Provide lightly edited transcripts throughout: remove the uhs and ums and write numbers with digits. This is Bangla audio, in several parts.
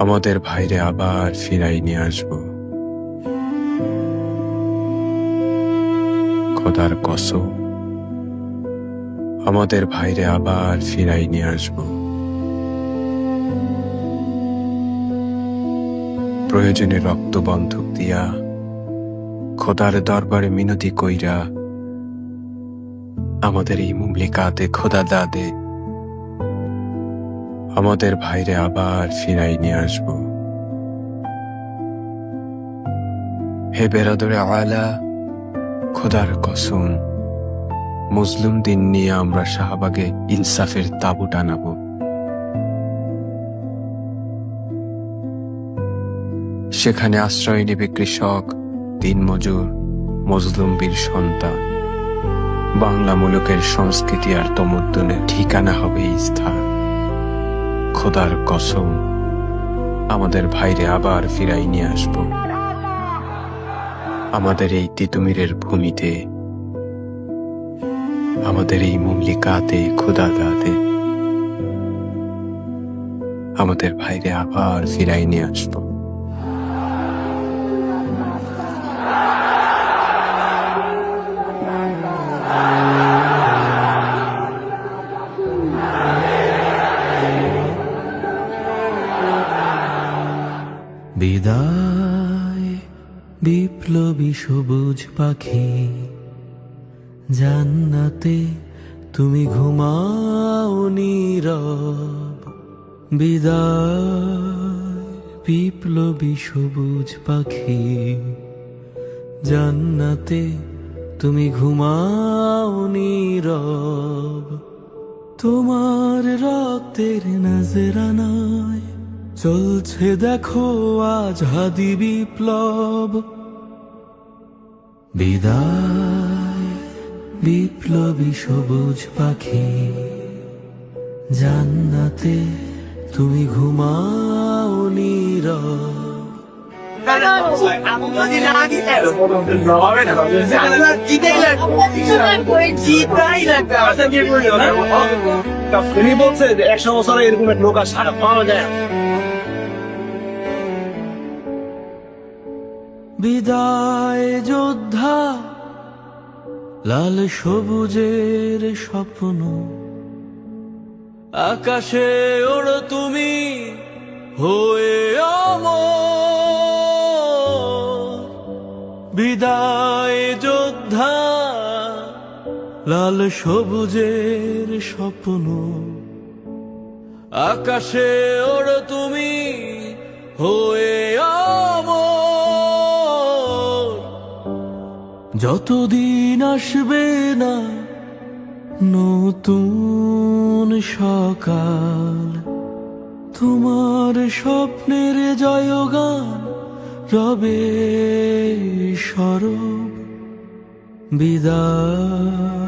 আমাদের ভাইরে আবার ফিরাই নিয়ে আসব। খোদার কসম, আমাদের ভাইরে আবার ফিরাই নিয়ে আসব। প্রয়োজনে রক্ত বন্ধক দিয়া, খোদার দরবারে মিনতি কইরা, আমাদের এই মুমলিকাতে খোদা দাদে আমাদের ভাইরে আবার ফিরাই নিয়ে আসব। হে বেরাদরে আলা, খোদার কসম, মুসলিম দিন নিয়ে আমরা শাহবাগে ইনসাফের তাবু টানাবো। সেখানে আশ্রয় নেবে কৃষক, দিনমজুর, মজলুম বীর সন্তান। বাংলা মুলুকের সংস্কৃতি আর তমদ্দুনের ঠিকানা হবে এই স্থান। খোদার কসম, আমাদের ভাইরে আবার ফিরাই নিয়ে আসব। আমাদের এই তিতুমিরের ভূমিতে, আমাদের এই মুমলিকাতে খোদা দাদে আমাদের ভাইরে আবার ফিরাই নিয়ে আসব। বিদায় বিপ্লবী সবুজ পাখি, জান্নাতে তুমি ঘুমাও নীরব। বিদায় বিপ্লবী সবুজ পাখি, জান্নাতে তুমি ঘুমাও নীরব। তোমার রক্তের নজরানায় চলছে দেখো আজ হাদি বিপ্লব। বিদায় বিপ্লবী সবুজ পাখি, জান্নাতে তুমি ঘুমাও নীরব। তিনি বলছে 100 বছরে এরকম এক লোক আর সারা পাওয়া যায়। বিদায় যোদ্ধা, লাল সবুজের স্বপ্ন, আকাশে ওড়ো তুমি হয়ে অমর। বিদায় যোদ্ধা, লাল সবুজের স্বপ্ন, আকাশে ওড়ো তুমি হয়ে অমর। যতদিন আসবে না নতুন সকাল, তোমার স্বপ্নের জয়গান রবে সরব। বিদায়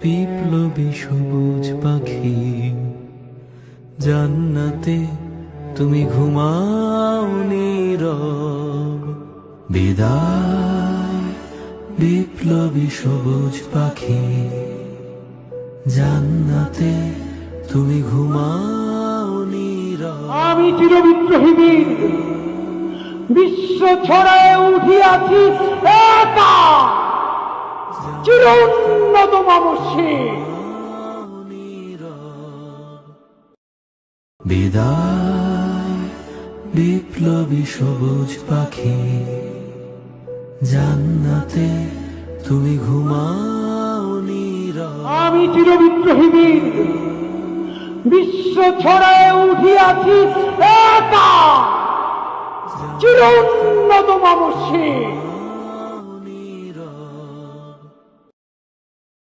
বিপ্লবী সবুজ পাখি, জান্নাতে তুমি ঘুমাও নীরব। বিদায় বিপ্লবী সবুজ পাখি, জান্নাতে তুমি ঘুমাও নীরব। আমি চিরবিদ্রোহী বীর, বিশ্ব ছড়ায় উঠিয়াছি একা, চির উন্নত মানসী। বিদায় বিপ্লবী সবুজ পাখি, জান্নাতে তুমি ঘুমাও নীরব। আমি চিরবিদ্রোহী বীর, বিশ্ব ছড়ায় উঠিয়াছি একা, চির উন্নত মানসী।